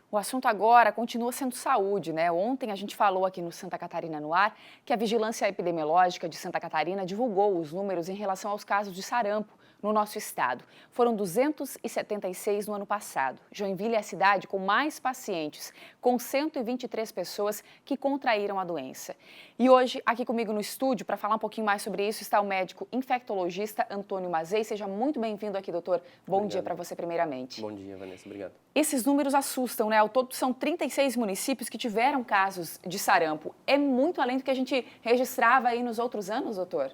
O assunto agora continua sendo saúde, né? Ontem a gente falou aqui no Santa Catarina no Ar que a Vigilância Epidemiológica de Santa Catarina divulgou os números em relação aos casos de sarampo no nosso estado. Foram 276 no ano passado. Joinville é a cidade com mais pacientes, com 123 pessoas que contraíram a doença. E hoje, aqui comigo no estúdio, para falar um pouquinho mais sobre isso, está o médico infectologista Antônio Mazei. Seja muito bem-vindo aqui, doutor. Bom dia para você, primeiramente. Bom dia, Vanessa. Obrigado. Esses números assustam, né? Ao todo são 36 municípios que tiveram casos de sarampo. É muito além do que a gente registrava aí nos outros anos, doutor?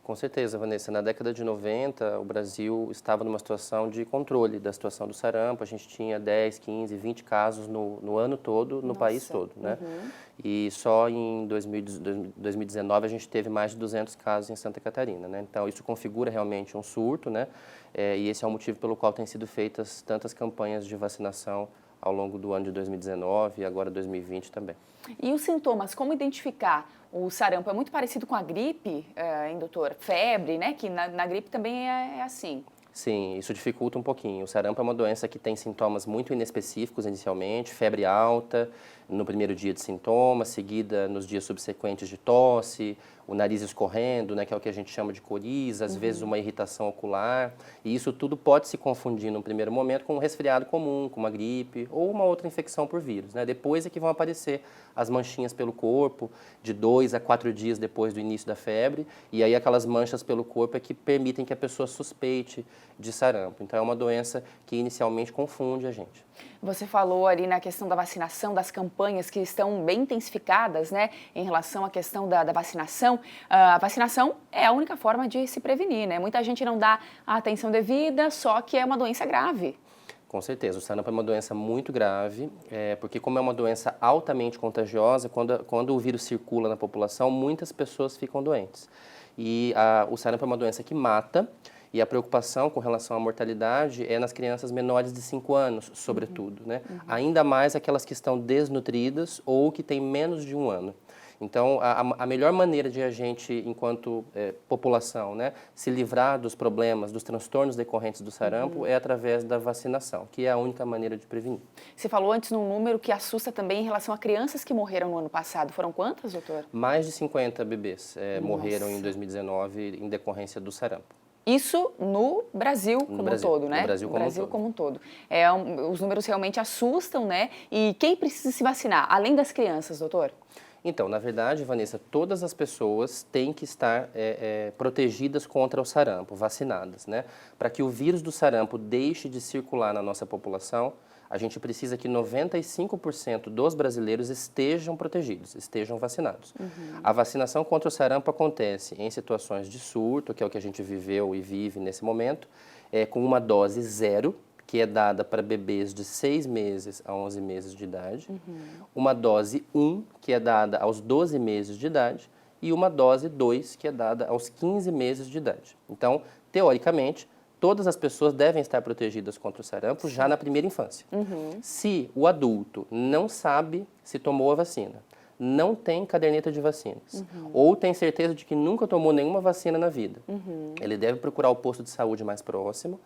Com certeza, Vanessa. Na década de 90, o Brasil estava numa situação de controle da situação do sarampo. A gente tinha 10, 15, 20 casos no ano todo, no país todo, né? E só em 2019 a gente teve mais de 200 casos em Santa Catarina, né? Então, isso configura realmente um surto, né? E esse é o motivo pelo qual têm sido feitas tantas campanhas de vacinação ao longo do ano de 2019 e agora 2020 também. E os sintomas, como identificar? O sarampo é muito parecido com a gripe, hein, doutor? Febre, né? Que na gripe também é assim. Sim, isso dificulta um pouquinho. O sarampo é uma doença que tem sintomas muito inespecíficos inicialmente, febre alta no primeiro dia de sintomas, seguida nos dias subsequentes de tosse, o nariz escorrendo, né, que é o que a gente chama de coriza, às vezes uma irritação ocular, e isso tudo pode se confundir num primeiro momento com um resfriado comum, com uma gripe ou uma outra infecção por vírus, né? Depois é que vão aparecer as manchinhas pelo corpo, de 2 a 4 dias depois do início da febre, e aí aquelas manchas pelo corpo é que permitem que a pessoa suspeite de sarampo. Então é uma doença que inicialmente confunde a gente. Você falou ali na questão da vacinação, das campanhas que estão bem intensificadas, né, em relação à questão da vacinação. A vacinação é a única forma de se prevenir, né? Muita gente não dá a atenção devida, só que é uma doença grave. Com certeza, o sarampo é uma doença muito grave, porque como é uma doença altamente contagiosa, quando o vírus circula na população, muitas pessoas ficam doentes. E o sarampo é uma doença que mata, e a preocupação com relação à mortalidade é nas crianças menores de 5 anos, sobretudo, né? Ainda mais aquelas que estão desnutridas ou que têm menos de 1 ano. Então, a melhor maneira de a gente, enquanto população, né, se livrar dos problemas, dos transtornos decorrentes do sarampo é através da vacinação, que é a única maneira de prevenir. Você falou antes num número que assusta também em relação a crianças que morreram no ano passado. Foram quantas, doutor? Mais de 50 bebês morreram em 2019 em decorrência do sarampo. Isso no Brasil como um todo, né? No Brasil como um todo. Os números realmente assustam, né? E quem precisa se vacinar, além das crianças, doutor? Então, na verdade, Vanessa, todas as pessoas têm que estar protegidas contra o sarampo, vacinadas, né? Para que o vírus do sarampo deixe de circular na nossa população, a gente precisa que 95% dos brasileiros estejam protegidos, estejam vacinados. A vacinação contra o sarampo acontece em situações de surto, que é o que a gente viveu e vive nesse momento, com uma dose 0, que é dada para bebês de 6 meses a 11 meses de idade, uma dose 1, que é dada aos 12 meses de idade, e uma dose 2, que é dada aos 15 meses de idade. Então, teoricamente, todas as pessoas devem estar protegidas contra o sarampo já na primeira infância. Se o adulto não sabe se tomou a vacina, não tem caderneta de vacinas, ou tem certeza de que nunca tomou nenhuma vacina na vida, ele deve procurar o posto de saúde mais próximo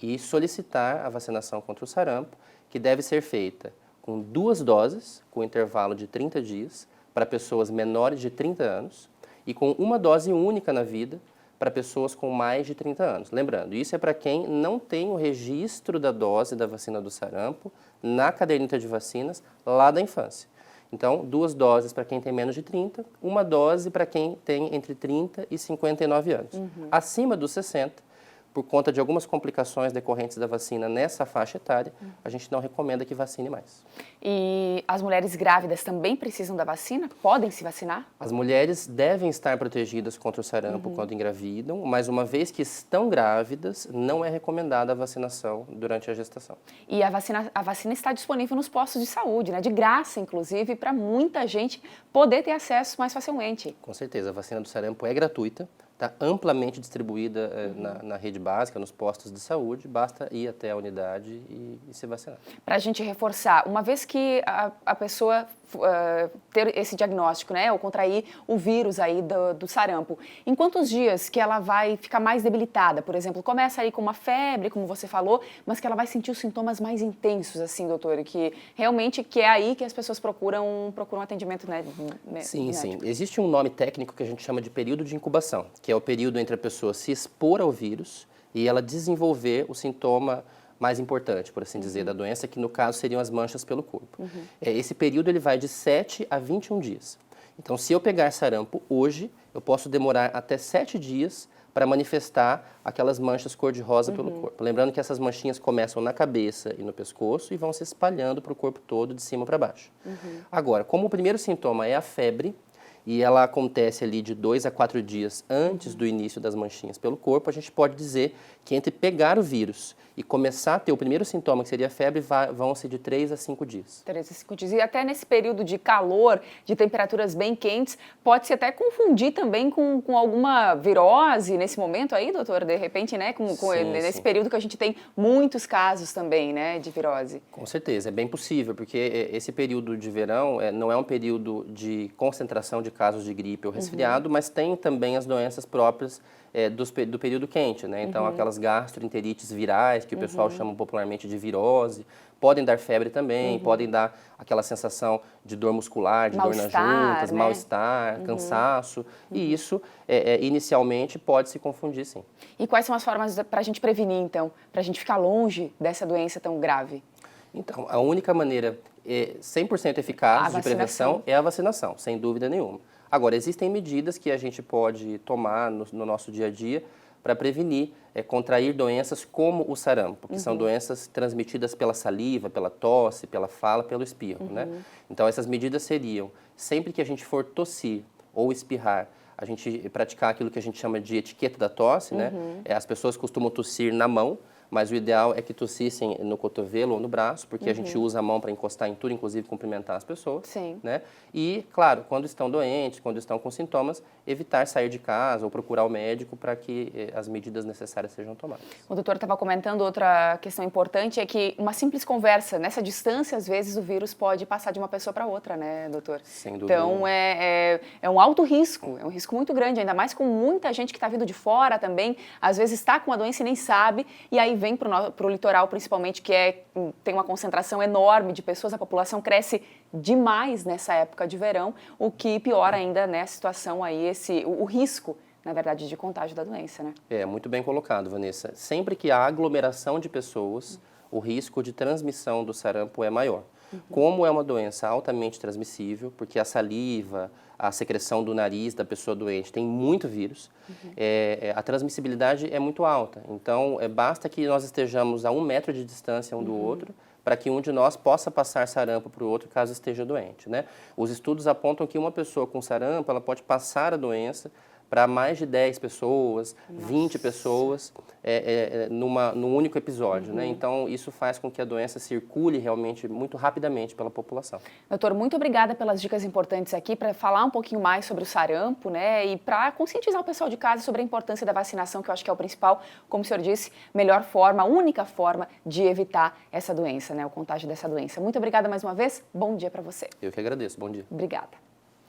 e solicitar a vacinação contra o sarampo, que deve ser feita com 2 doses, com intervalo de 30 dias, para pessoas menores de 30 anos, e com uma dose única na vida, para pessoas com mais de 30 anos. Lembrando, isso é para quem não tem o registro da dose da vacina do sarampo na caderneta de vacinas lá da infância. Então, 2 doses para quem tem menos de 30, uma dose para quem tem entre 30 e 59 anos. Acima dos 60, por conta de algumas complicações decorrentes da vacina nessa faixa etária, a gente não recomenda que vacine mais. E as mulheres grávidas também precisam da vacina? Podem se vacinar? As mulheres devem estar protegidas contra o sarampo quando engravidam, mas uma vez que estão grávidas, não é recomendada a vacinação durante a gestação. E a vacina está disponível nos postos de saúde, né? De graça, inclusive, para muita gente poder ter acesso mais facilmente. Com certeza, a vacina do sarampo é gratuita, está amplamente distribuída na rede básica, nos postos de saúde, basta ir até a unidade e se vacinar. Para a gente reforçar, uma vez que a pessoa ter esse diagnóstico, né, ou contrair o vírus aí do sarampo. Em quantos dias que ela vai ficar mais debilitada? Por exemplo, começa aí com uma febre, como você falou, mas que ela vai sentir os sintomas mais intensos, assim, doutor, que realmente que é aí que as pessoas procuram atendimento, né? Sim, médico. sim. Existe um nome técnico que a gente chama de período de incubação, que é o período entre a pessoa se expor ao vírus e ela desenvolver o sintoma mais importante, por assim dizer, da doença, que no caso seriam as manchas pelo corpo. Esse período ele vai de 7 a 21 dias. Então, se eu pegar sarampo hoje, eu posso demorar até 7 dias para manifestar aquelas manchas cor-de-rosa pelo corpo. Lembrando que essas manchinhas começam na cabeça e no pescoço e vão se espalhando para o corpo todo, de cima para baixo. Agora, como o primeiro sintoma é a febre, e ela acontece ali de 2 a 4 dias antes do início das manchinhas pelo corpo, a gente pode dizer que entre pegar o vírus e começar a ter o primeiro sintoma, que seria a febre, vão-se de 3 a 5 dias. 3 a 5 dias. E até nesse período de calor, de temperaturas bem quentes, pode-se até confundir também com alguma virose nesse momento aí, doutor? De repente, né? Nesse período que a gente tem muitos casos também, né, de virose. Com certeza, é bem possível, porque esse período de verão não é um período de concentração de casos de gripe ou resfriado, mas tem também as doenças próprias do período quente, né? Então, aquelas gastroenterites virais, que o pessoal chama popularmente de virose, podem dar febre também, podem dar aquela sensação de dor muscular, de dor nas juntas, né? Mal-estar, cansaço, e isso, inicialmente, pode se confundir, sim. E quais são as formas para a gente prevenir, então, para a gente ficar longe dessa doença tão grave? Então, a única maneira 100% eficaz de prevenção é a vacinação, sem dúvida nenhuma. Agora, existem medidas que a gente pode tomar no nosso dia a dia para prevenir, contrair doenças como o sarampo, que são doenças transmitidas pela saliva, pela tosse, pela fala, pelo espirro, né? Então, essas medidas seriam, sempre que a gente for tossir ou espirrar, a gente praticar aquilo que a gente chama de etiqueta da tosse, né? As pessoas costumam tossir na mão, mas o ideal é que tossissem no cotovelo ou no braço, porque a gente usa a mão para encostar em tudo, inclusive cumprimentar as pessoas. Sim. Né? E, claro, quando estão doentes, quando estão com sintomas, evitar sair de casa ou procurar o médico para que as medidas necessárias sejam tomadas. O doutor estava comentando outra questão importante, é que uma simples conversa, nessa distância, às vezes o vírus pode passar de uma pessoa para outra, né, doutor? Sem dúvida. Então, é um alto risco, é um risco muito grande, ainda mais com muita gente que está vindo de fora também, às vezes está com a doença e nem sabe, e aí vem para o litoral, principalmente, que tem uma concentração enorme de pessoas, a população cresce demais nessa época de verão, o que piora ainda, né, a situação aí, o risco, na verdade, de contágio da doença, né? Muito bem colocado, Vanessa. Sempre que há aglomeração de pessoas, o risco de transmissão do sarampo é maior. Como é uma doença altamente transmissível, porque a saliva, a secreção do nariz da pessoa doente tem muito vírus, a transmissibilidade é muito alta. Então, basta que nós estejamos a 1 metro de distância um do outro, para que um de nós possa passar sarampo para o outro caso esteja doente, né? Os estudos apontam que uma pessoa com sarampo, ela pode passar a doença para mais de 10 pessoas, 20 pessoas, num único episódio, né? Então, isso faz com que a doença circule realmente muito rapidamente pela população. Doutor, muito obrigada pelas dicas importantes aqui, para falar um pouquinho mais sobre o sarampo, né? E para conscientizar o pessoal de casa sobre a importância da vacinação, que eu acho que é o principal, como o senhor disse, melhor forma, a única forma de evitar essa doença, né? O contágio dessa doença. Muito obrigada mais uma vez, bom dia para você. Eu que agradeço, bom dia. Obrigada.